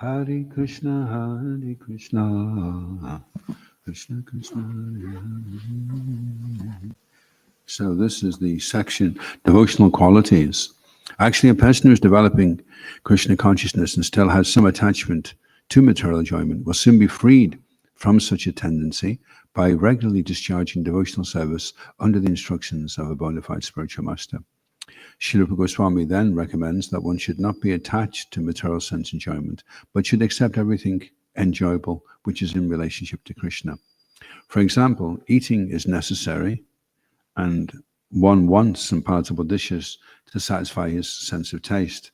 Hare Krishna, Hare Krishna, Krishna Krishna, Hare Hare. So this is the section, devotional qualities. Actually, a person who is developing Krishna consciousness and still has some attachment to material enjoyment will soon be freed from such a tendency by regularly discharging devotional service under the instructions of a bona fide spiritual master. Srila Rupa Goswami then recommends that one should not be attached to material sense enjoyment, but should accept everything enjoyable which is in relationship to Krishna. For example, eating is necessary, and one wants some palatable dishes to satisfy his sense of taste.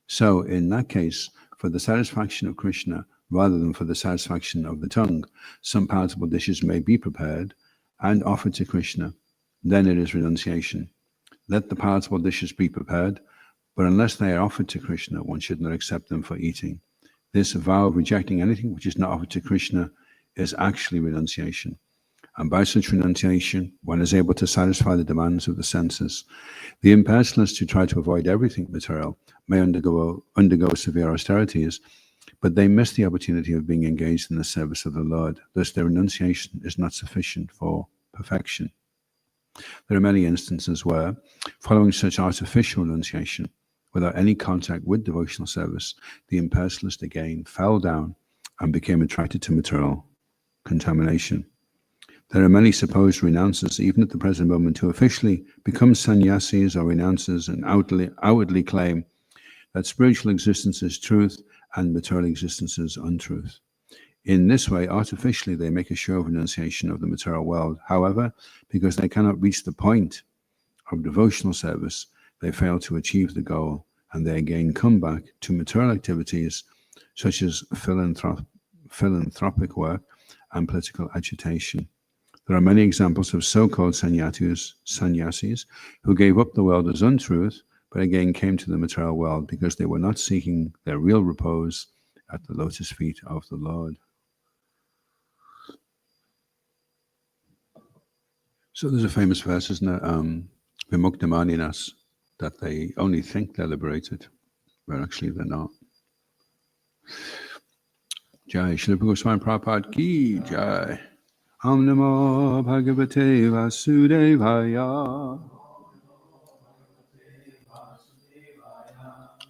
So in that case, for the satisfaction of Krishna, rather than for the satisfaction of the tongue, some palatable dishes may be prepared and offered to Krishna. Then it is renunciation. Let the palatable dishes be prepared, but unless they are offered to Krishna, one should not accept them for eating. This vow of rejecting anything which is not offered to Krishna is actually renunciation. And by such renunciation, one is able to satisfy the demands of the senses. The impersonalists who try to avoid everything material may undergo severe austerities, but they miss the opportunity of being engaged in the service of the Lord. Thus, their renunciation is not sufficient for perfection. There are many instances where, following such artificial renunciation, without any contact with devotional service, the impersonalist again fell down and became attracted to material contamination. There are many supposed renouncers, even at the present moment, who officially become sannyasis or renouncers and outwardly claim that spiritual existence is truth and material existence is untruth. In this way, artificially, they make a show of renunciation of the material world. However, because they cannot reach the point of devotional service, they fail to achieve the goal, and they again come back to material activities such as philanthropic work and political agitation. There are many examples of so-called sannyasis who gave up the world as untruth, but again came to the material world because they were not seeking their real repose at the lotus feet of the Lord. So there's a famous verse, isn't it? Vimukta maninas, that they only think they're liberated, but actually they're not. Jai Srila Goswami Prabhupada ki Jai. Om Namo Bhagavate Vasudevaya.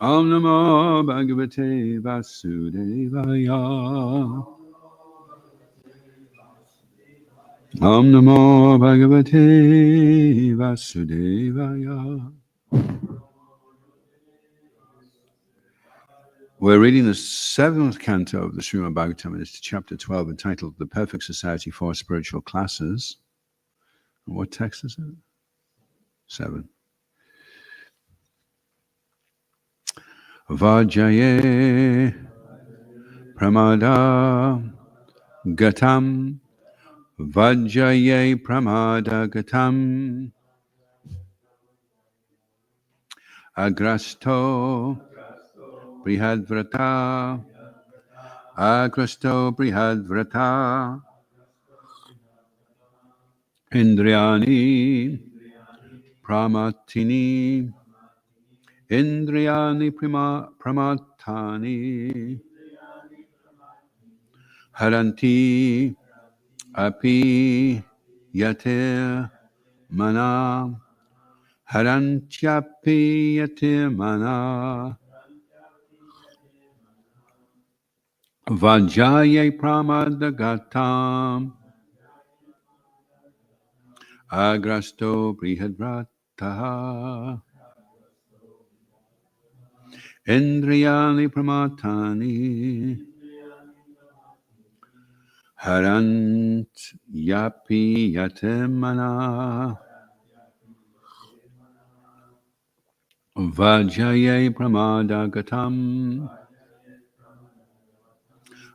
Om Namo Bhagavate Vasudevaya. Om Namo Bhagavate Vasudevaya. We're reading the 7th canto of the Srimad Bhagavatam, and it's chapter 12, entitled The Perfect Society for Spiritual Classes. And what text is it? 7. Vajaye Pramada Gatam. Vajaye Pramada Gatam. Agrasto Brihadvrata. Agrasto Brihadvrata. Indriyani Pramatini. Indriyani Pramatani. Haranti Api Yatir Mana. Harantyapi Yatir Mana. Vajaye Pramadagatam. Agrasto Brihadvrataha. Indriyani Pramatani. Harant Yapi Yatimana. Vajaye Pramadagatam.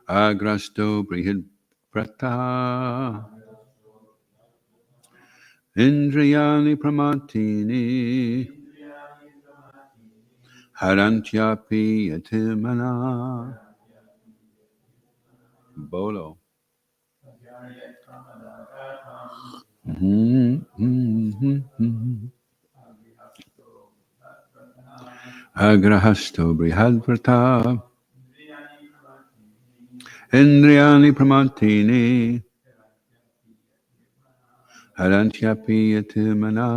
Agrasto Brihadvrataha. Indriyani Pramatini. Harantyapi Yatimana. Bolo. Agrahasto Brihadvrata. Indriyani pramatini harantyapi yatimana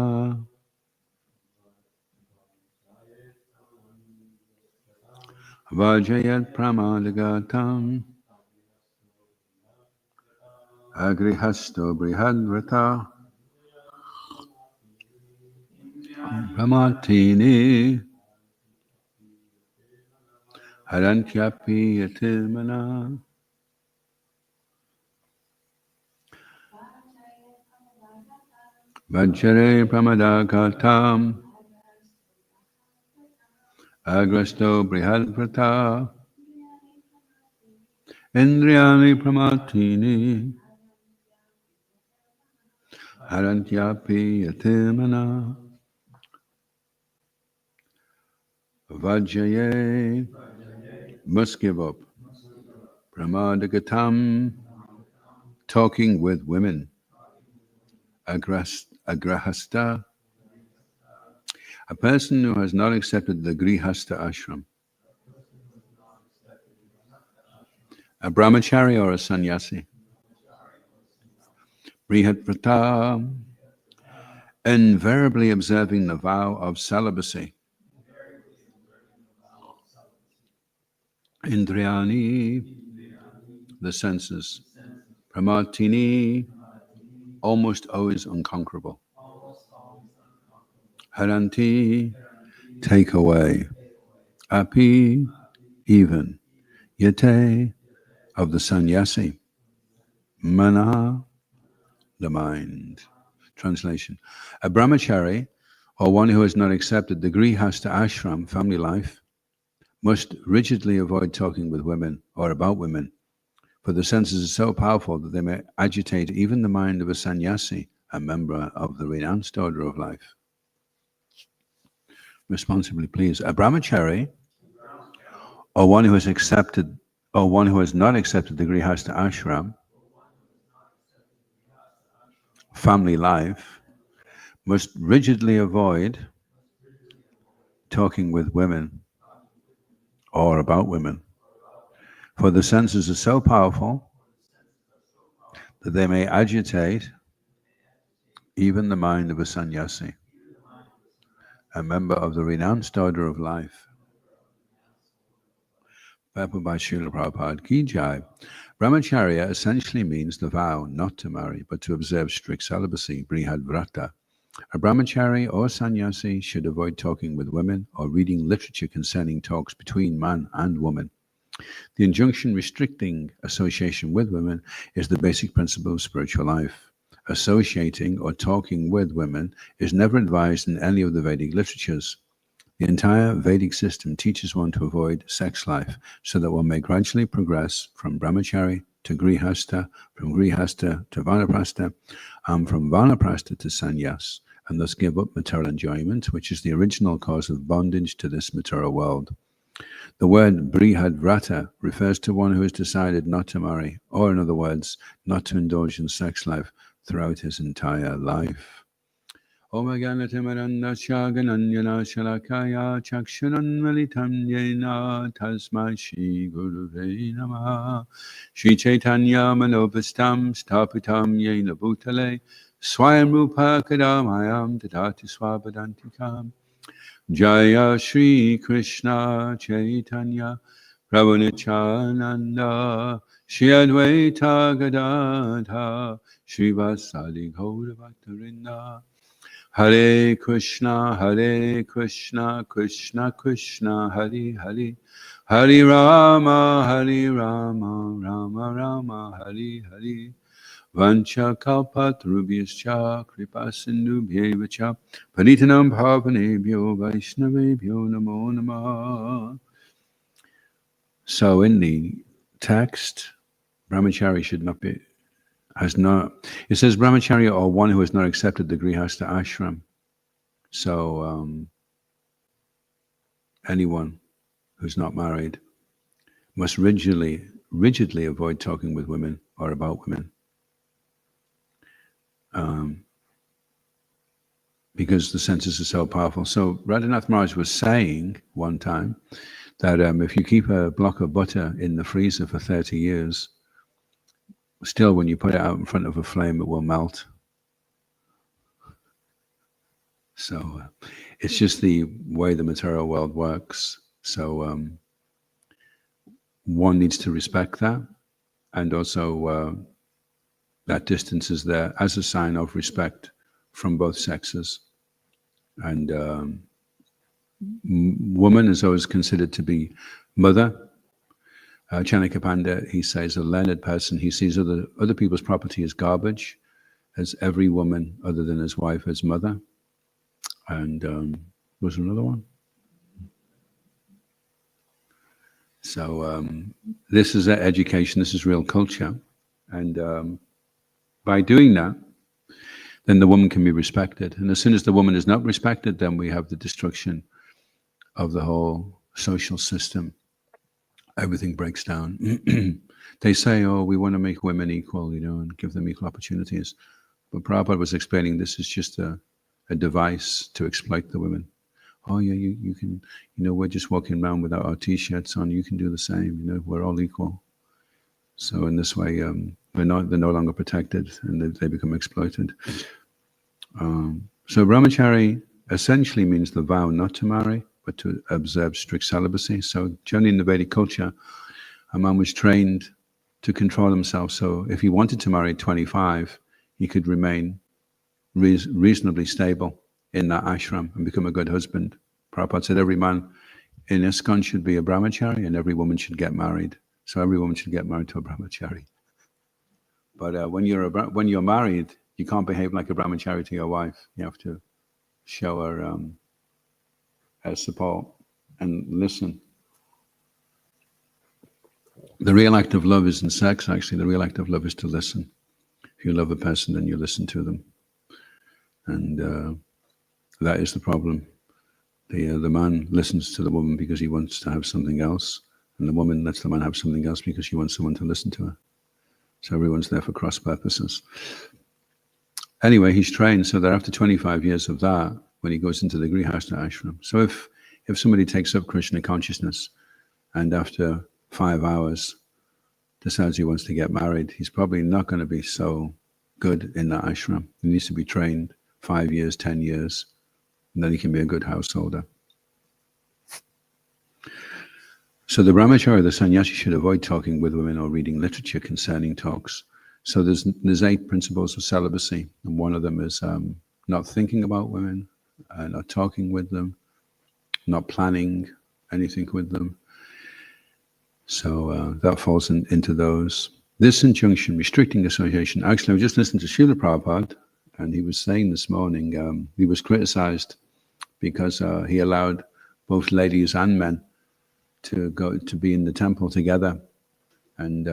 vajayat pramadagatam agrihasto brihadvrata pramatini harantyapi yatimana. Vajjare pramadagatam agrasto brihadvrata indriyani pramatini harantyapi yatimana vajjaye must give up pramadagatam talking with women agrahasta a person who has not accepted the grihasta ashram, a brahmachari or a sannyasi. Brihatvrata, invariably observing the vow of celibacy. Indriyani, the senses. Pramatini, almost always unconquerable. Haranti, take away. Api, even. Yate, of the sannyasi. Mana, the mind. Translation. A brahmachari, or one who has not accepted the grihasta ashram, family life, must rigidly avoid talking with women or about women, for the senses are so powerful that they may agitate even the mind of a sannyasi, a member of the renounced order of life. Responsibly, please. A brahmachari, or one who has accepted, or one who has not accepted the grihasta ashram, family life, must rigidly avoid talking with women or about women, for the senses are so powerful that they may agitate even the mind of a sannyasi, a member of the renounced order of life. By Srila Prabhupada Ki Jai. Brahmacharya essentially means the vow not to marry, but to observe strict celibacy, brihadvrata. A brahmachari or sannyasi should avoid talking with women or reading literature concerning talks between man and woman. The injunction restricting association with women is the basic principle of spiritual life. Associating or talking with women is never advised in any of the Vedic literatures. The entire Vedic system teaches one to avoid sex life so that one may gradually progress from brahmachari to grihasta, from grihasta to vanaprastha, and from vanaprastha to sannyas, and thus give up material enjoyment, which is the original cause of bondage to this material world. The word brihadvrata refers to one who has decided not to marry, or in other words, not to indulge in sex life throughout his entire life. Om Ganatimarandasya Gananyana Shalakaya Chakshunan Malitam Yena Tasmai Shri Guruve Namaha Shri Chaitanya Manobhistam Stapitam Yena Bhutale Swayam Rupa Kadamayam Tadati Swabadantikam Jaya Shri Krishna Chaitanya Prabhu Nityananda Shri Advaita Gadadha Shri Vasali Gaura Bhaktarinda Hare Krishna, Krishna Krishna, Hare Hare, Hare Rama, Rama Rama, Hare Hare. Vancha kalpatarubhyascha kripa sindhubhyevacha paritanam bhavanebhyo vaishnavebhyo namo namaha. So in the text, brahmachari should not be, has not, it says brahmacharya or one who has not accepted the grihasta ashram. So anyone who's not married must rigidly avoid talking with women or about women. Because the senses are so powerful. So Radhanath Maharaj was saying one time that if you keep a block of butter in the freezer for 30 years, still when you put it out in front of a flame, it will melt. So it's just the way the material world works. So one needs to respect that, and also that distance is there as a sign of respect from both sexes. And woman is always considered to be mother. Chanakya Pandit, he says, a learned person, he sees other people's property as garbage, as every woman other than his wife as mother. And was there another one? So this is education, this is real culture. And by doing that, then the woman can be respected. And as soon as the woman is not respected, then we have the destruction of the whole social system. Everything breaks down. They say, oh, we want to make women equal, and give them equal opportunities. But Prabhupada was explaining this is just a device to exploit the women. Oh yeah, you can, we're just walking around without our t-shirts on, you can do the same, we're all equal. So in this way, they're no longer protected, and they become exploited. So brahmachari essentially means the vow not to marry, but to observe strict celibacy. So generally in the Vedic culture, a man was trained to control himself. So if he wanted to marry at 25, he could remain reasonably stable in that ashram and become a good husband. Prabhupada said every man in ISKCON should be a brahmachari, and every woman should get married. So every woman should get married to a brahmachari. But when you're married, you can't behave like a brahmachari to your wife. You have to show her support and listen. The real act of love isn't sex, actually. The real act of love is to listen. If you love a person, then you listen to them. And that is the problem. The man listens to the woman because he wants to have something else, and the woman lets the man have something else because she wants someone to listen to her. So everyone's there for cross purposes. Anyway, he's trained so that after 25 years of that, when he goes into the Grihastha ashram, so if somebody takes up Krishna consciousness and after 5 hours decides he wants to get married, he's probably not going to be so good in that ashram. He needs to be trained 5 years, 10 years, and then he can be a good householder. So the brahmachari, the sannyasi, should avoid talking with women or reading literature concerning talks. So there's 8 principles of celibacy, and one of them is not thinking about women, not talking with them, not planning anything with them. So that falls into those. This injunction, restricting association. Actually, I was just listening to Srila Prabhupada, and he was saying this morning, he was criticized because he allowed both ladies and men to go to be in the temple together, and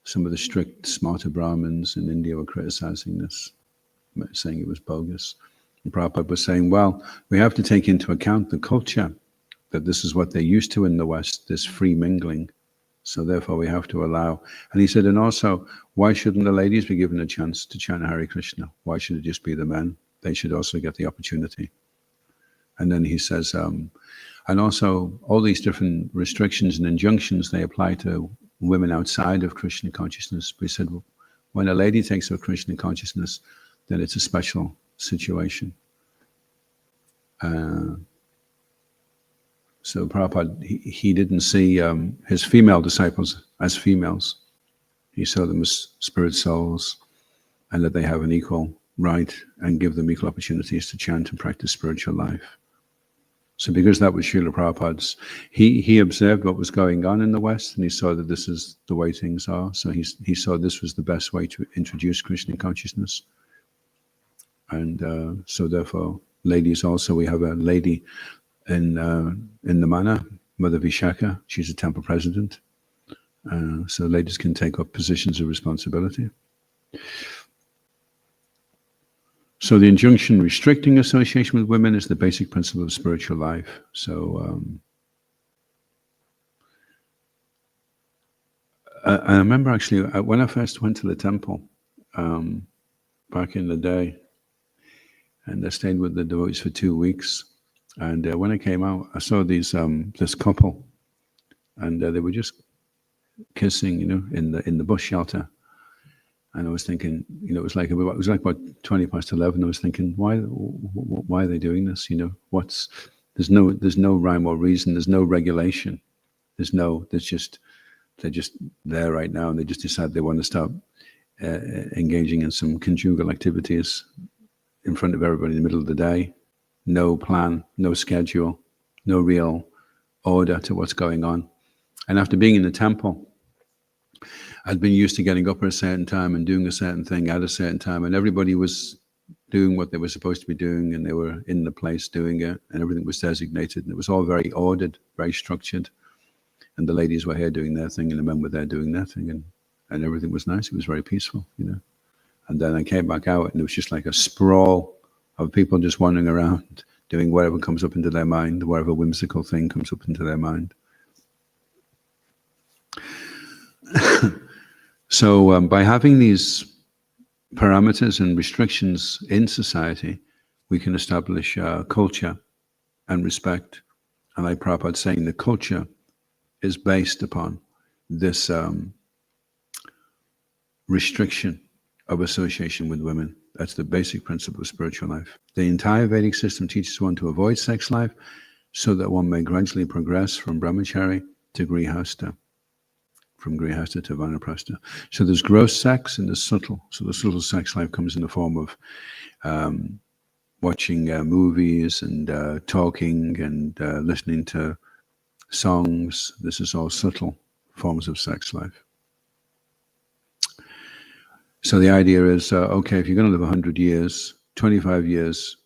some of the strict smarter Brahmins in India were criticizing this, saying it was bogus. And Prabhupada was saying, well, we have to take into account the culture, that this is what they're used to in the West, this free mingling. So therefore we have to allow. And he said, and also, why shouldn't the ladies be given a chance to chant Hare Krishna? Why should it just be the men? They should also get the opportunity. And then he says, and also all these different restrictions and injunctions, they apply to women outside of Krishna consciousness. We said, well, when a lady takes up Krishna consciousness, then it's a special situation. So Prabhupada, he didn't see his female disciples as females. He saw them as spirit souls, and that they have an equal right and give them equal opportunities to chant and practice spiritual life. So because that was Srila Prabhupada's, he observed what was going on in the West, and he saw that this is the way things are. So he saw this was the best way to introduce Krishna consciousness. And so therefore, ladies also, we have a lady in the mana, Mother Vishaka. She's a temple president. So ladies can take up positions of responsibility. So the injunction restricting association with women is the basic principle of spiritual life. So I remember actually when I first went to the temple back in the day, and I stayed with the devotees for 2 weeks. And when I came out, I saw this couple, and they were just kissing, in the bus shelter. And I was thinking, it was like about 20 past 11. I was thinking, why are they doing this? There's no rhyme or reason. There's no regulation. They're just there right now, and they just decide they want to start engaging in some conjugal activities in front of everybody in the middle of the day. No plan, no schedule, no real order to what's going on. And after being in the temple, I'd been used to getting up at a certain time and doing a certain thing at a certain time, and everybody was doing what they were supposed to be doing, and they were in the place doing it, and everything was designated, and it was all very ordered, very structured. And the ladies were here doing their thing, and the men were there doing their thing, and everything was nice. It was very peaceful. And then I came back out, and it was just like a sprawl of people just wandering around, doing whatever comes up into their mind, whatever whimsical thing comes up into their mind. So by having these parameters and restrictions in society, we can establish culture and respect. And like Prabhupada saying, the culture is based upon this restriction of association with women. That's the basic principle of spiritual life. The entire Vedic system teaches one to avoid sex life so that one may gradually progress from brahmachari to grihastha, from grihastha to vanaprastha. So there's gross sex and there's subtle. So the subtle sex life comes in the form of watching movies and talking and listening to songs. This is all subtle forms of sex life. So the idea is, okay, if you're going to live 100 years, 25 years,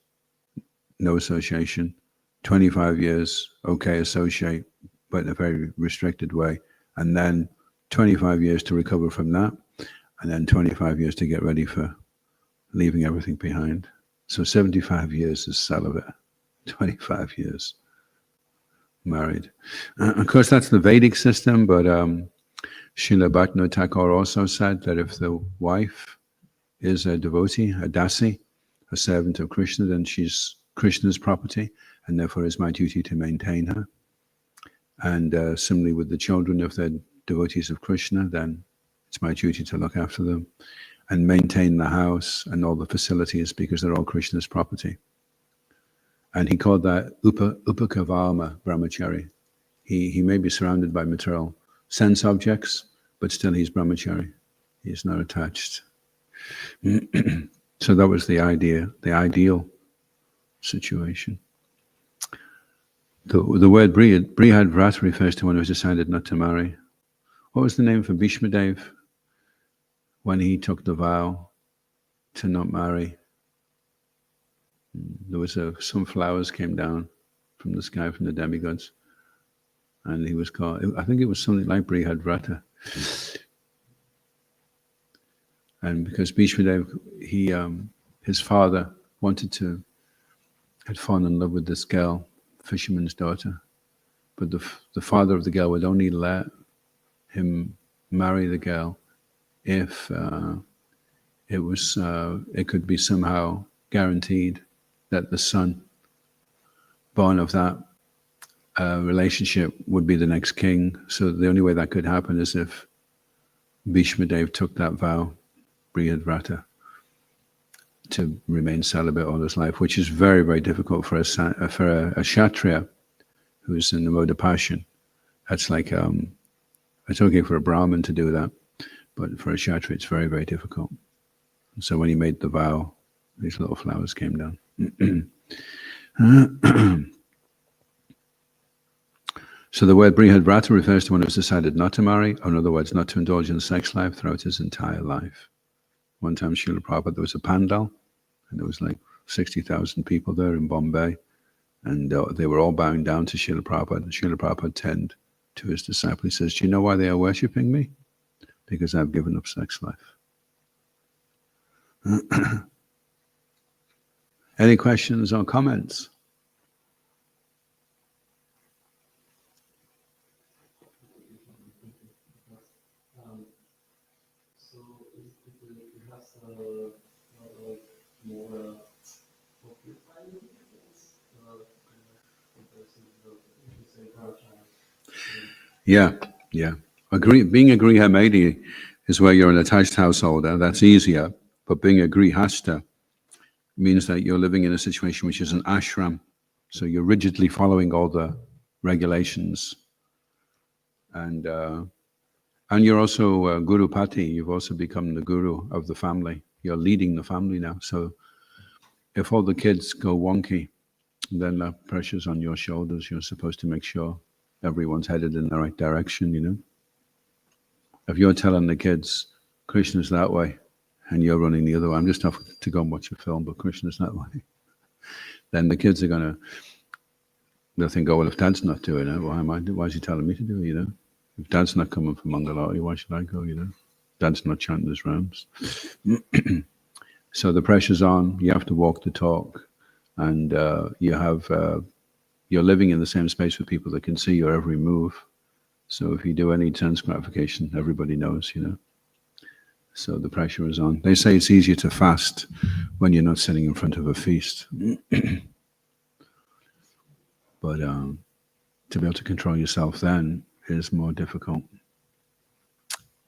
no association, 25 years, okay, associate, but in a very restricted way, and then 25 years to recover from that, and then 25 years to get ready for leaving everything behind. So 75 years is celibate, 25 years married. Of course, that's the Vedic system, but Srila Bhaktivinoda Thakur also said that if the wife is a devotee, a dasi, a servant of Krishna, then she's Krishna's property, and therefore it's my duty to maintain her. And similarly with the children, if they're devotees of Krishna, then it's my duty to look after them and maintain the house and all the facilities because they're all Krishna's property. And he called that upakavarma brahmachari. He may be surrounded by material sense objects, but still he's brahmachari. He's not attached. So that was the idea, the ideal situation. The word Brihad Vrata refers to one who has decided not to marry. What was the name for Bhishma Dev when he took the vow to not marry? There was some flowers came down from the sky from the demigods, and he was called, I think it was something like Brihad Vrata. And because Bhishma Dev, his father had fallen in love with this girl, fisherman's daughter, but the father of the girl would only let him marry the girl if it could be somehow guaranteed that the son born of that relationship would be the next king. So the only way that could happen is if Bhishma Dev took that vow, Brihad Vrata, to remain celibate all his life, which is very, very difficult for a Kshatriya who's in the mode of passion. That's like, it's okay for a Brahmin to do that, but for a Kshatriya, it's very, very difficult. And so when he made the vow, these little flowers came down. So the word Brihad Vrata refers to one who has decided not to marry, or in other words, not to indulge in sex life throughout his entire life. One time, Srila Prabhupada, there was a pandal, and there was like 60,000 people there in Bombay, and they were all bowing down to Srila Prabhupada. And Srila Prabhupada turned to his disciple. He says, "Do you know why they are worshipping me? Because I've given up sex life." Any questions or comments? So it has more Yeah, yeah. Being a Grihamedi is where you're an attached householder. That's easier. But being a Grihasta means that you're living in a situation which is an ashram. So you're rigidly following all the regulations. And you're also Guru Pati. You've also become the guru of the family. You're leading the family now. So if all the kids go wonky, then the pressure's on your shoulders. You're supposed to make sure everyone's headed in the right direction, you know. If you're telling the kids, Krishna's that way, and you're running the other way, I'm just off to go and watch a film, but Krishna's that way, then the kids are going to, they'll think, oh, well, if Dad's not doing it, why is he telling me to do it, you know? If Dad's not coming from Mangalore, why should I go, you know? Dad's not chanting his rounds. So the pressure's on, you have to walk the talk, and you're living in the same space with people that can see your every move. So if you do any sense gratification, everybody knows, you know. So the pressure is on. They say it's easier to fast when you're not sitting in front of a feast. But to be able to control yourself then is more difficult.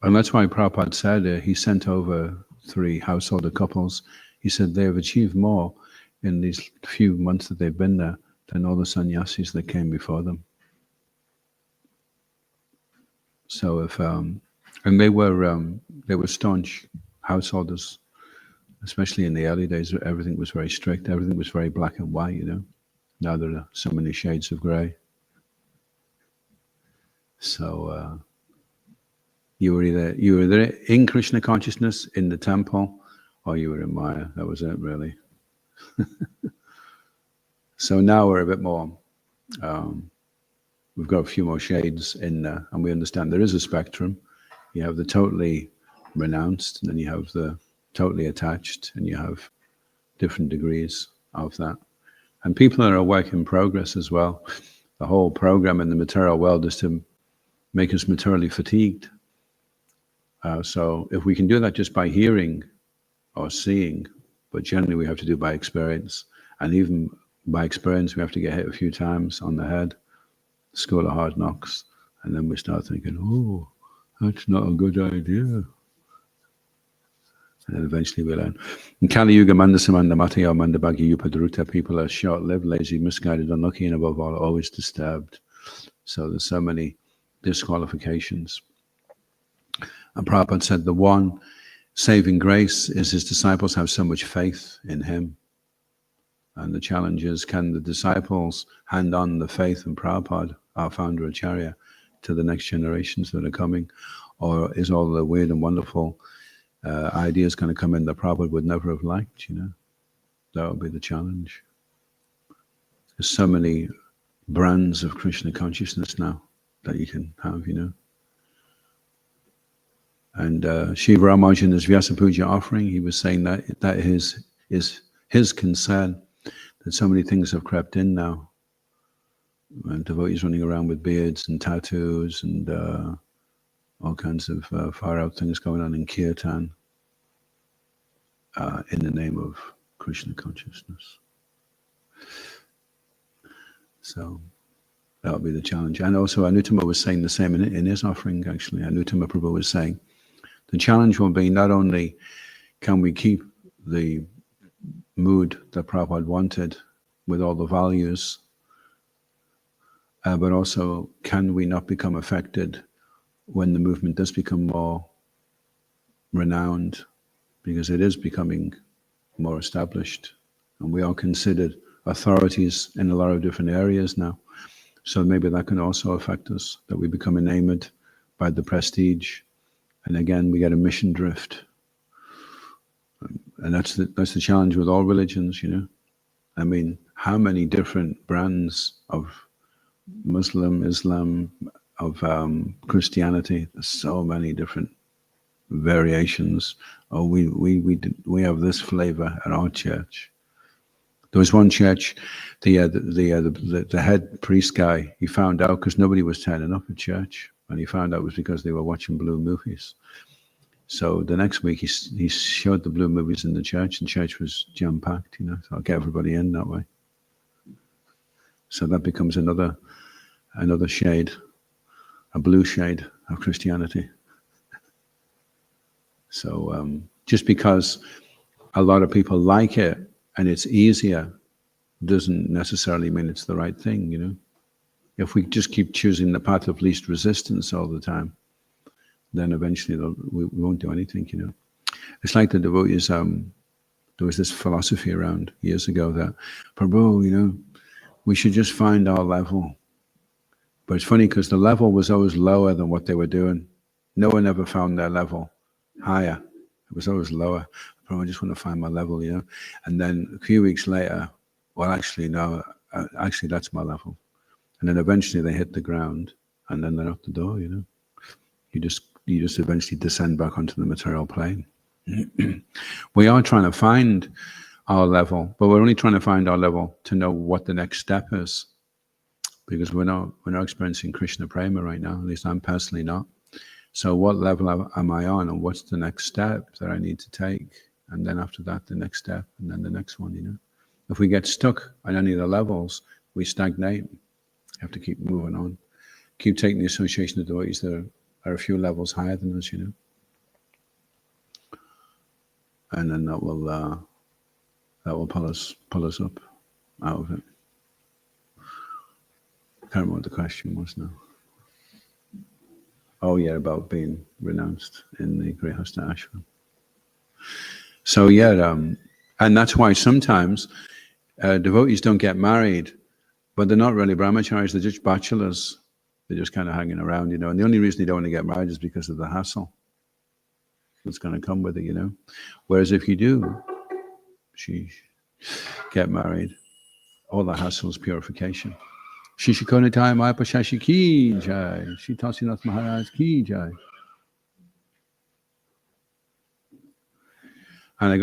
And that's why Prabhupada said he sent over 3 householder couples. He said they have achieved more in these few months that they've been there than all the sannyasis that came before them. So if and they were staunch householders, especially in the early days. Everything was very strict. Everything was very black and white. You know, now there are so many shades of grey. So you were either in Krishna consciousness in the temple, or you were in Maya. That was it, really. So now we're a bit more. We've got a few more shades in there, and we understand there is a spectrum. You have the totally renounced, and then you have the totally attached, and you have different degrees of that. And people are a work in progress as well. The whole program in the material world is to make us materially fatigued. So if we can do that just by hearing or seeing, but generally we have to do by experience. And even by experience, we have to get hit a few times on the head, school of hard knocks, and then we start thinking, oh, that's not a good idea. And then eventually we learn. In Kali Yuga, Mandasamanda Mataya Mandabhagi Upadruta, people are short-lived, lazy, misguided, unlucky, and above all, always disturbed. So there's so many disqualifications. And Prabhupada said the one saving grace is his disciples have so much faith in him. And the challenge is, can the disciples hand on the faith in Prabhupada, our founder Acharya, to the next generations that are coming? Or is all the weird and wonderful ideas going to come in that Prabhupada would never have liked, you know? That would be the challenge. There's so many brands of Krishna consciousness now that you can have, you know? And Shiva Ramanujan's Vyasa Puja offering, he was saying that is his concern, that so many things have crept in now. And devotees running around with beards and tattoos and all kinds of far out things going on in kirtan in the name of Krishna consciousness. So that will be the challenge. And also Anuttama was saying the same in his offering, actually. Anuttama Prabhu was saying, the challenge will be not only can we keep the mood that Prabhupada wanted with all the values, but also can we not become affected when the movement does become more renowned, because it is becoming more established and we are considered authorities in a lot of different areas now. So maybe that can also affect us, that we become enamored by the prestige. And again, we get a mission drift. And that's the challenge with all religions, you know. I mean, how many different brands of Muslim, Islam, of Christianity? There's so many different variations. Oh, we have this flavor at our church. There was one church, the head priest guy, he found out because nobody was turning up at church, and he found out it was because they were watching blue movies. So the next week he showed the blue movies in the church, and church was jam-packed, you know, so I'll get everybody in that way. So that becomes another shade a blue shade of Christianity. So just because a lot of people like it and it's easier doesn't necessarily mean it's the right thing, you know. If we just keep choosing the path of least resistance all the time, then eventually we won't do anything, you know. It's like the devotees, there was this philosophy around years ago that, Prabhu, you know, we should just find our level. But it's funny because the level was always lower than what they were doing. No one ever found their level higher. It was always lower. Prabhu, I just want to find my level, you know. And then a few weeks later, well, actually, no, actually, that's my level. And then eventually they hit the ground and then they're out the door, you know. You just eventually descend back onto the material plane. We are trying to find our level, but we're only trying to find our level to know what the next step is. Because we're not experiencing Krishna Prema right now, at least I'm personally not. So what level am I on, and what's the next step that I need to take? And then after that, the next step, and then the next one, you know. If we get stuck on any of the levels, we stagnate. You have to keep moving on. Keep taking the association of devotees that are a few levels higher than us, you know. And then that will pull us up out of it. I can't remember what the question was now. Oh yeah, about being renounced in the Grihastha ashram. So yeah, and that's why sometimes devotees don't get married, but they're not really brahmacharis, they're just bachelors. They're just kind of hanging around, you know. And the only reason they don't want to get married is because of the hassle that's going to come with it, you know. Whereas if you do get married, all the hassle is purification. Shishikonitai Maipashashi ki jai. Shitashinath Maharaj ki jai. And I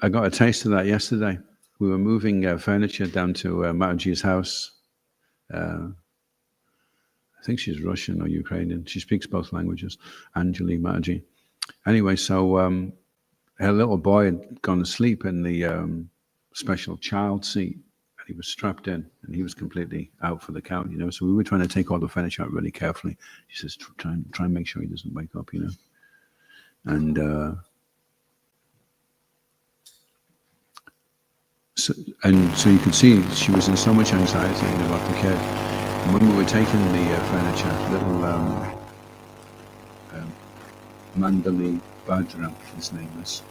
got a taste of that yesterday. We were moving furniture down to Mataji's house. I think she's Russian or Ukrainian. She speaks both languages, Anjali Mataji. Anyway, so her little boy had gone to sleep in the special child seat, and he was strapped in, and he was completely out for the count, you know. So we were trying to take all the furniture out really carefully. She says, try and make sure he doesn't wake up, you know. And so you could see she was in so much anxiety about the kid. And when we were taking the furniture, little Mandali Bajram, his name is,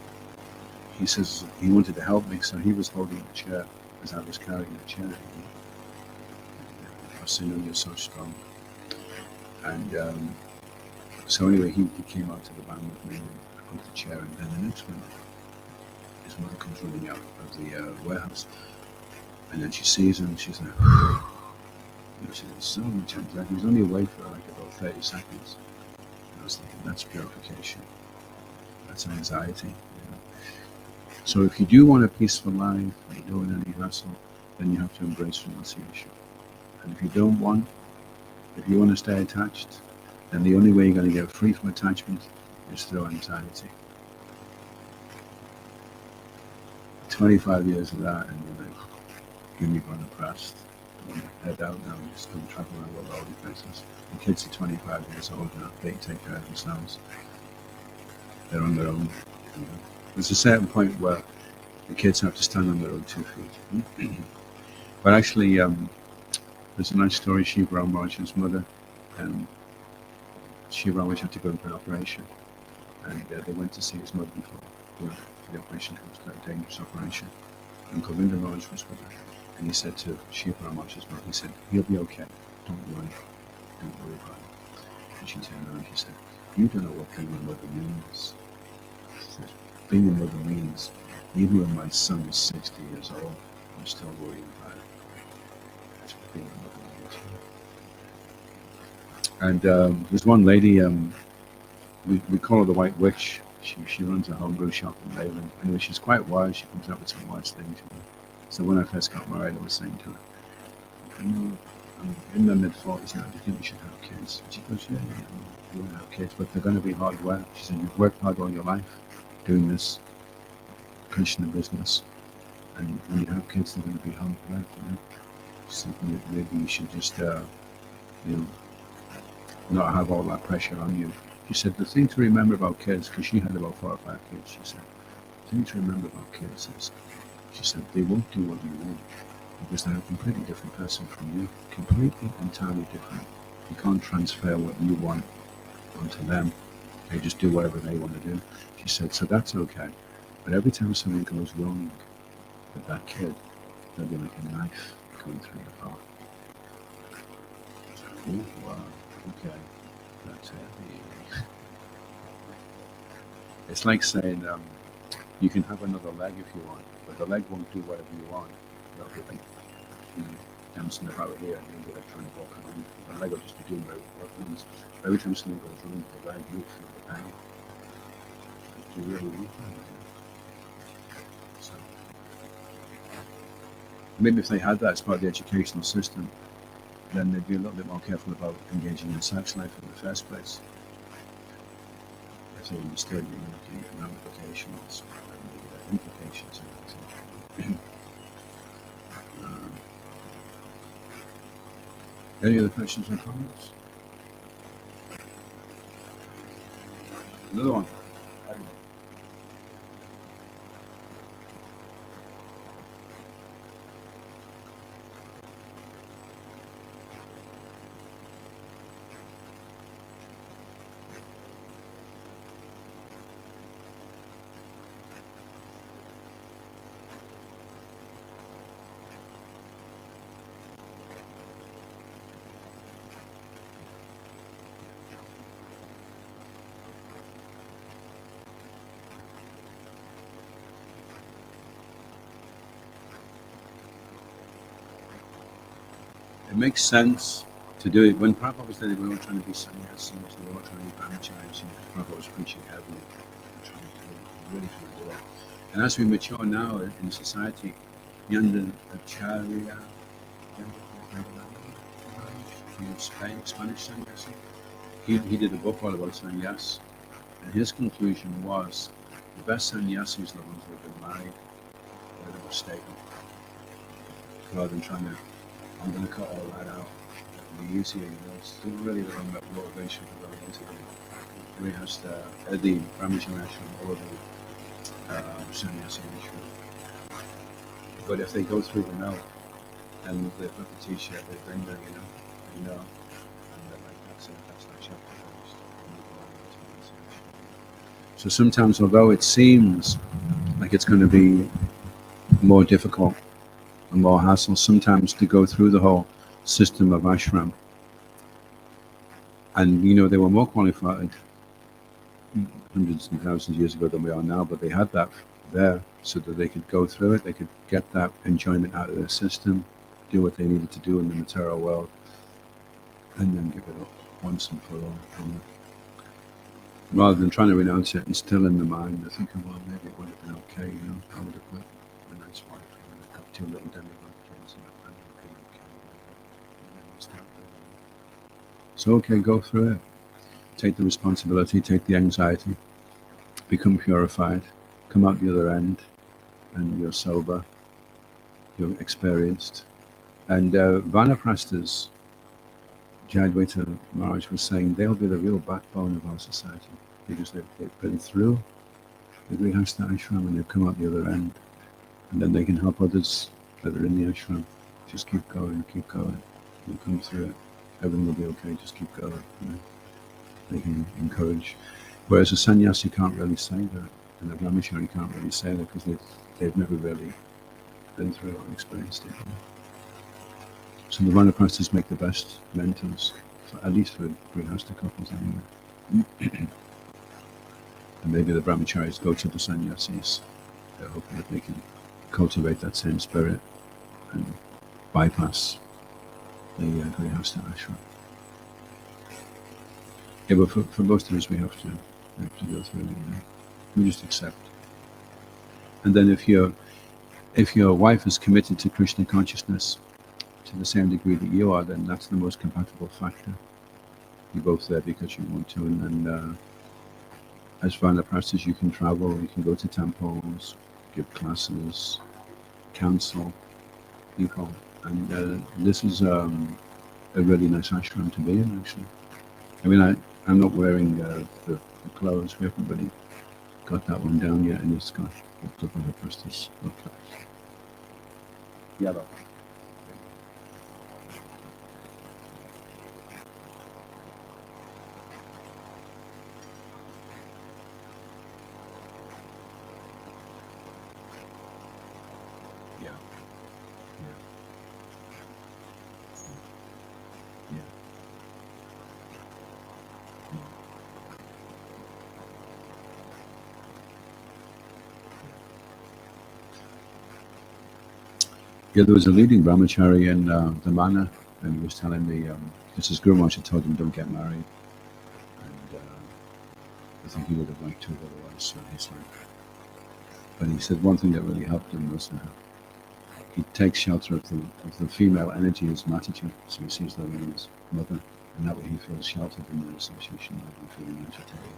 he says he wanted to help me, so he was holding the chair as I was carrying the chair. I said, "No, you're so strong." And so anyway, he came out to the van with me and put the chair, and then the next one, his mother comes running out of the warehouse, and then she sees him, and she's like, you know, she had so much anxiety. He was only away for like about 30 seconds. And I was thinking, that's purification. That's anxiety. You know? So if you do want a peaceful life, and you don't want any hassle, then you have to embrace renunciation. And if you don't want, if you want to stay attached, then the only way you're going to get free from attachment is through anxiety. 25 years of that, and you're like, give me one oppressed. I want to head out now and just go travel around all the places. The kids are 25 years old now, they take care of themselves. They're on their own. You know. There's a certain point where the kids have to stand on their own 2 feet. But actually, there's a nice story. Shiva Ramanuja's mother, Shiva Ramanuja had to go in for an operation, and they went to see his mother before the operation. It was quite a dangerous operation. And Govinda Raj was with her, and he said to Shiva Ramanuja's mother, he said, "He'll be okay. Don't worry about it." And she turned around and she said, "You don't know what being a mother means." She said, "Being a mother means even when my son is 60 years old, I'm still worrying about it." That's what being a mother means. And there's one lady, we call her the White Witch. She runs a homebrew shop in Leyland. Anyway, she's quite wise. She comes up with some wise things. You know. So when I first got married, I was saying to her, "You know, I'm in my mid-40s now. Do you think we should have kids?" And she goes, "Yeah, you want to have kids, but they're going to be hard work." She said, "You've worked hard all your life doing this Krishna business, and when you have kids, they're going to be hard work. You know, she said, maybe you should just, you know, not have all that pressure on you. She said the thing to remember about kids, because she had about 4 or 5 kids, she said, the thing to remember about kids is, she said, they won't do what you want because they're a completely different person from you, completely, entirely different. You can't transfer what you want onto them. They just do whatever they want to do. She said, so that's okay. But every time something goes wrong with that kid, they'll be like a knife going through the heart. Oh, wow, okay, that's heavy. It's like saying you can have another leg if you want, but the leg won't do whatever you want. That'll be like dancing about here and you'll be like trying to walk around. The leg will just be doing what it wants. Every time something goes wrong with the leg, you'll feel the pain. Do you really want that? So maybe if they had that as part of the educational system, then they'd be a little bit more careful about engaging in sex life in the first place. If they understood, the ramifications and the implications of it. Any other questions or comments? Another one. It makes sense to do it. When Prabhupada was there, we were all trying to be sannyasis, we were all trying to be brahmacharis, Prabhupada was preaching heavily, really trying to do that. And as we mature now in society, Yandan Acharya, from Spain, Spanish sannyasi, he did a book all about sannyas, and his conclusion was the best sannyasis are the ones who have been married or that were stable, rather than trying to, I'm going to cut all that out. It'll be easier, It's still really the wrong motivation for going into the Grihastha, the Brahmacharya ashram or the sannyasi ashram. But if they go through the mill and they've got the t-shirt, they bring their, and they're like, that's it, that's that chapter finished. So sometimes, although it seems like it's going to be more difficult and more hassle sometimes to go through the whole system of ashram. And they were more qualified hundreds and thousands of years ago than we are now, but they had that there so that they could go through it, they could get that enjoyment out of their system, do what they needed to do in the material world, and then give it up once and for all. Rather than trying to renounce it and still in the mind, they're thinking, well, maybe it would have been okay, I would have put a nice wife and a couple 2 little demigod kids and a family okay. So, okay, go through it. Take the responsibility, take the anxiety, become purified, come out the other end, and you're sober, you're experienced. And Vanaprasthas, Jayadvaita Maharaj was saying, they'll be the real backbone of our society because they've been through the Grihastha ashram and they've come out the other end. And then they can help others that are in the ashram. Just keep going, you'll come through it. Everything will be okay, just keep going. They can encourage. Whereas a sannyasi can't really say that, and a brahmachari can't really say that because they've never really been through it or experienced it. So the Vanaprasthas make the best mentors, at least for Grihastha couples anyway. And maybe the brahmacharis go to the sannyasis, hoping that they can cultivate that same spirit and bypass the Grihastha ashram. Yeah, but for most of us, we have to go through it. We just accept. And then if your wife is committed to Krishna consciousness to the same degree that you are, then that's the most compatible factor. You're both there because you want to, and then as Vanaprasthas, you can travel, you can go to temples, give classes, counsel people, and this is a really nice ashram to be in, actually. I mean, I'm not wearing the clothes. We haven't really got that one down yet, and it's got hooked up on the first is okay. Yellow. Yeah. Yeah. Yeah. Yeah, there was a leading brahmachari in the Mana, and he was telling me, because his Guru Maharaj had told him don't get married, and I think he would have liked to otherwise. So he's like, but he said one thing that really helped him was he takes shelter of the female energy as an attitude. So he sees the woman's mother, and that way he feels sheltered in the association rather than feeling agitated.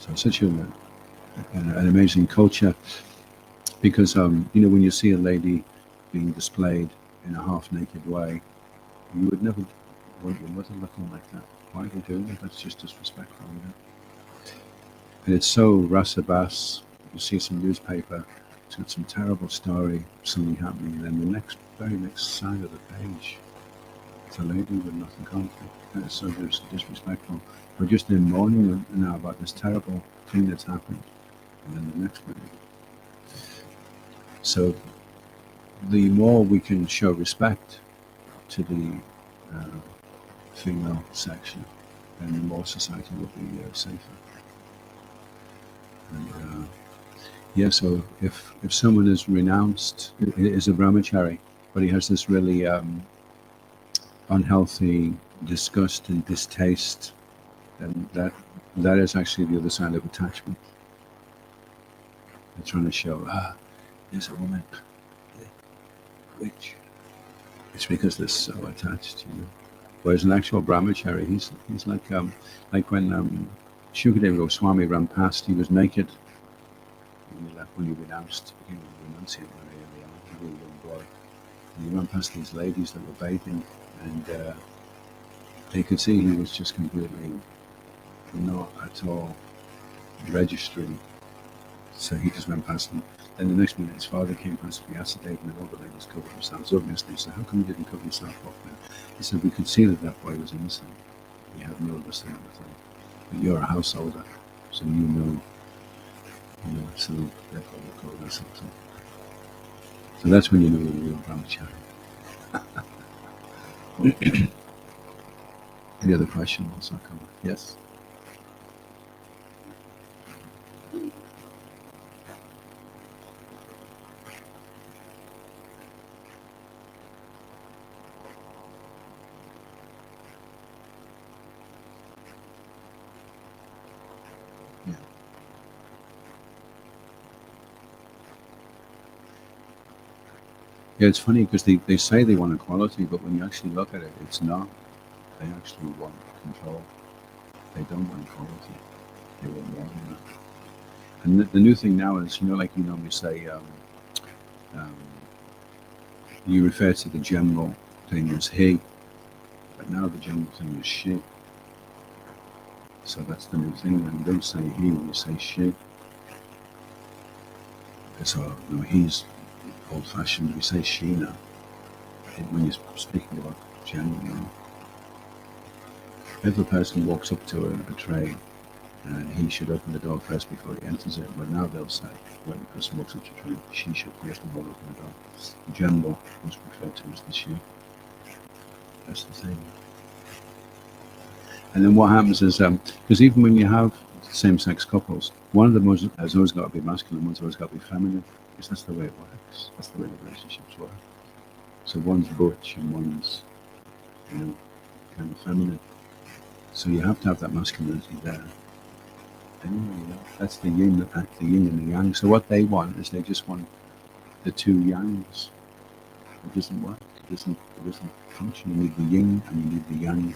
So it's such an amazing culture because when you see a lady being displayed in a half-naked way, you would never want your mother looking like that. Why are they doing it? That's just disrespectful, And it's so rasabas. You see some newspaper, it's got some terrible story, something happening, and then the very next side of the page, it's a lady with nothing conflict. That is so disrespectful. We're just in mourning now about this terrible thing that's happened, and then the next minute. So the more we can show respect to the female section, then the more society will be safer. And yeah, so if someone is renounced, is a brahmachari, but he has this really unhealthy disgust and distaste, then that is actually the other side of attachment. They're trying to show, there's a woman, which it's because they're so attached, Whereas an actual brahmachari, he's like when Shukadeva Goswami ran past, he was naked when he renounced, he was renunciant very early on, he was a young boy. And he ran past these ladies that were bathing, and they could see he was just completely not at all registering. So he just went past them. Then the next minute, his father came past Vyasadeva, and all the ladies covered themselves up. And he said, "How come you didn't cover yourself up then?" He said, "We could see that boy was innocent. We had no understanding of it. But you're a householder, so you know, so therefore we'll cover ourselves up." So that's when you know you're a real brahmachari. Any other questions? I'll come. Yes. Yeah, it's funny because they say they want equality, but when you actually look at it, it's not. They actually want control. They don't want equality. They want more than that. And the new thing now is, like you normally say, you refer to the general thing as he, but now the general thing is she. So that's the new thing. When you don't say he, when you say she. So he's old-fashioned. We say she now. When you're speaking about general, if a person walks up to a tray, and he should open the door first before he enters it. But now they'll say, when the person walks up to the tray, she should first of all open the door. The general was referred to as the she. That's the thing. And then what happens is, because even when you have same-sex couples, one of them has always got to be masculine, one's always got to be feminine, because that's the way it works. That's the way the relationships work. So one's butch and one's, kind of feminine. So you have to have that masculinity there. Anyway, that's the yin, the yin and the yang. So what they want is they just want the two yangs. It doesn't work. It doesn't function. You need the yin and you need the yang.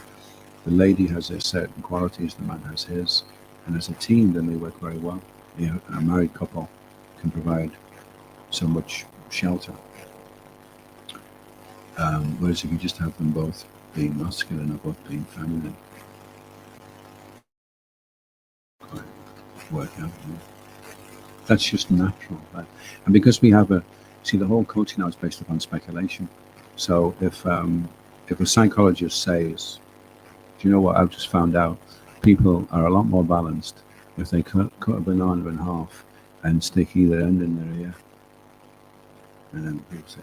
The lady has their certain qualities, the man has his, and as a team, then they work very well. A married couple can provide so much shelter. Whereas if you just have them both being masculine or both being feminine, work out. That's just natural. Right? And because we have the whole culture now is based upon speculation. So if a psychologist says, do you know what I've just found out? People are a lot more balanced if they cut a banana in half and stick either end in their ear. And then people say,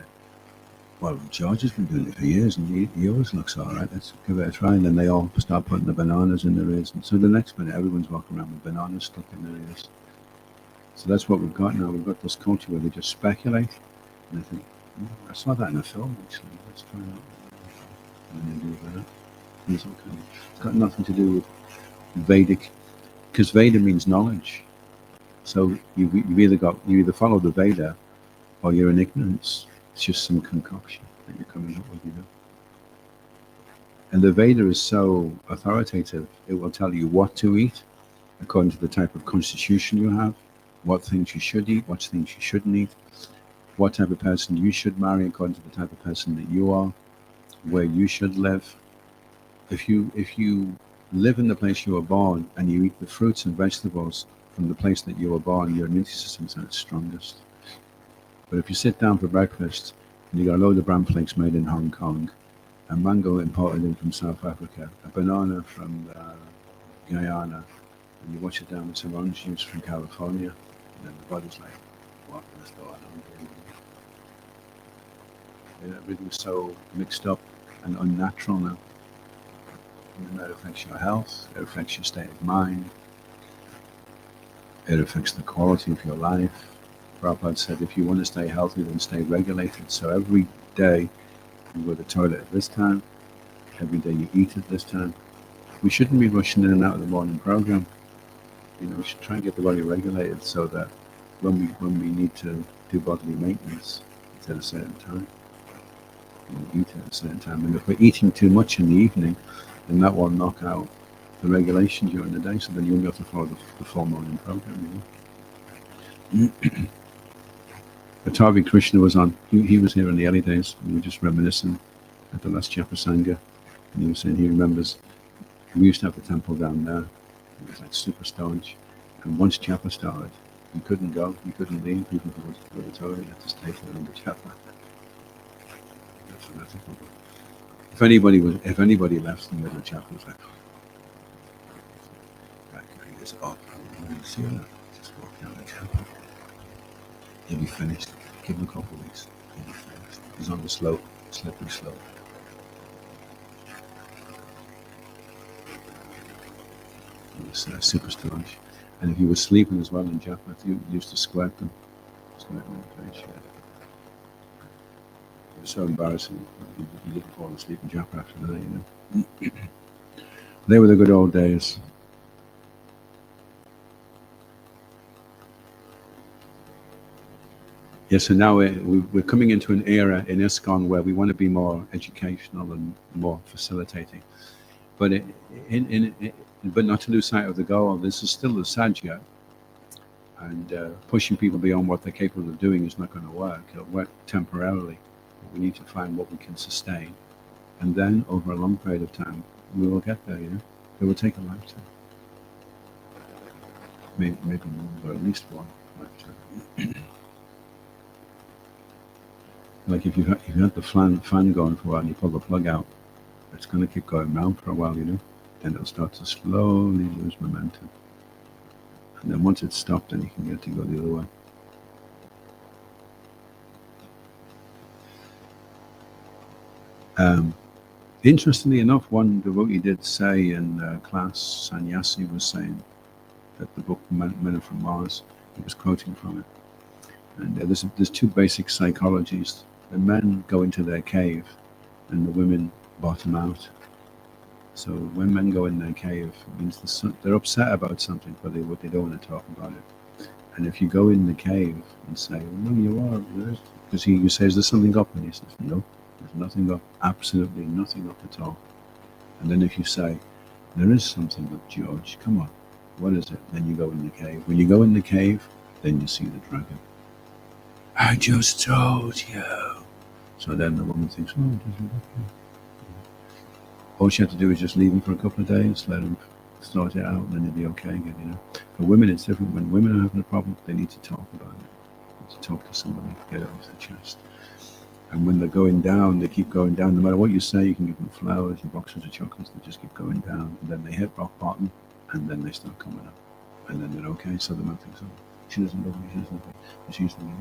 well, George has been doing it for years and he always looks all right. Let's give it a try. And then they all start putting the bananas in their ears. And so the next minute, everyone's walking around with bananas stuck in their ears. So that's what we've got now. We've got this culture where they just speculate. And I think, I saw that in a film, actually. Let's try that. And then they do that. It's got nothing to do with Vedic, because Veda means knowledge. So you either follow the Veda or you're in ignorance. It's just some concoction that you're coming up with, And the Veda is so authoritative, it will tell you what to eat according to the type of constitution you have, what things you should eat, what things you shouldn't eat, what type of person you should marry according to the type of person that you are, where you should live. If you live in the place you were born and you eat the fruits and vegetables from the place that you were born, your immune system is at its strongest. But if you sit down for breakfast and you got a load of bran flakes made in Hong Kong, a mango imported in from South Africa, a banana from Guyana, and you wash it down with some orange juice from California, and then the body's like, what is going on here? Everything's so mixed up and unnatural now. And that affects your health, it affects your state of mind, it affects the quality of your life. Prabhupada said, if you want to stay healthy, then stay regulated. So every day you go to the toilet at this time, every day you eat at this time. We shouldn't be rushing in and out of the morning program. We should try and get the body regulated so that when we need to do bodily maintenance, it's at a certain time. We eat at a certain time. And if we're eating too much in the evening, then that will knock out the regulation during the day, so then you won't be able to follow the full morning program. Atavi Krishna was on. He was here in the early days. We were just reminiscing at the last Japa Sangha. And he was saying he remembers we used to have the temple down there. It was like super staunch. And once Japa started, you couldn't go, you couldn't leave. People could go to the toilet, you had to stay for the Japa. If anybody left in the middle of Japa, it was like, right, bring this up. See that? Just walk down the Japa. He'll be finished. Give him a couple of weeks. He'll be finished. He's on the slope, slippery slope. He was super staunch. And if you were sleeping as well in Japa, you used to squirt them. Squirt them in the face, yeah. It was so embarrassing. You didn't fall asleep in Japa after that, They were the good old days. Yes, so now we're coming into an era in ISKCON where we want to be more educational and more facilitating. But but not to lose sight of the goal. This is still the Sajya, and pushing people beyond what they're capable of doing is not going to work. It'll work temporarily. But we need to find what we can sustain, and then over a long period of time, we will get there. It will take a lifetime, maybe more, or at least one lifetime. Like if you had the fan going for a while and you pull the plug out, it's going to keep going round for a while, Then it'll start to slowly lose momentum. And then once it's stopped, then you can get to go the other way. Interestingly enough, one devotee did say in class, Sannyasi was saying that the book Men Are From Mars, he was quoting from it. And there's two basic psychologies. The men go into their cave and the women bottom out. So when men go in their cave, it means they're upset about something, but they don't want to talk about it. And if you go in the cave and say, well, no, you are, because he says, there's something up, and he says, no, there's nothing up, absolutely nothing up at all. And then if you say, there is something up, George, come on, what is it? Then you go in the cave. When you go in the cave, then you see the dragon. I just told you. So then the woman thinks, oh, does he look good? All she had to do is just leave him for a couple of days, let him sort it out, and then you'll be okay again, you know. For women, it's different. When women are having a problem, they need to talk about it. They need to talk to somebody, get it off their chest. And when they're going down, they keep going down. No matter what you say, you can give them flowers and boxes of chocolates. They just keep going down, and then they hit rock bottom, and then they start coming up, and then they're okay. So the man thinks, oh, she doesn't love me, she doesn't love me, but she's the me.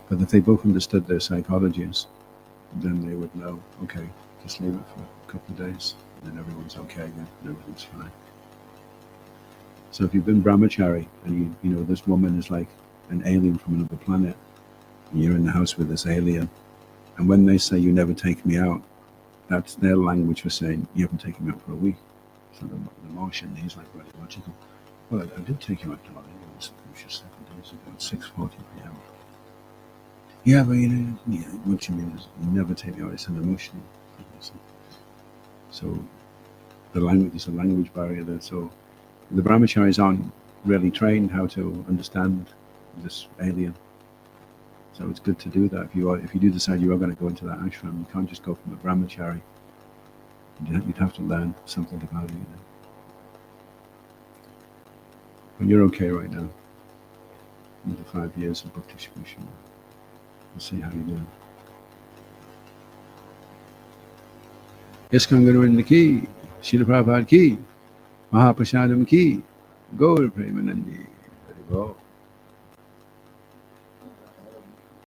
But if they both understood their psychologies, then they would know, okay, just leave it for a couple of days, and then everyone's okay again, and everything's fine. So if you've been brahmachari, and you know this woman is like an alien from another planet, and you're in the house with this alien, and when they say you never take me out, that's their language for saying you haven't taken me out for a week. So the motion, he's like very logical. Well, I did take you out to London. It was just 7 days ago at 6:40 p.m. Yeah, but you know, yeah, what you mean is you never take me out. It's an emotional thing. So the language, there's a language barrier there. So the brahmacharis aren't really trained how to understand this alien. So it's good to do that. If you do decide you are going to go into that ashram, you can't just go from a brahmachari. You'd have to learn something about it. You know? But you're okay right now. Another 5 years of Bhakti Shikshana. We'll see how you do. Yes, Kangaruin ki, Srila Prabhupada ki, Mahaprasadam ki, Gaur Premanandi. Very well.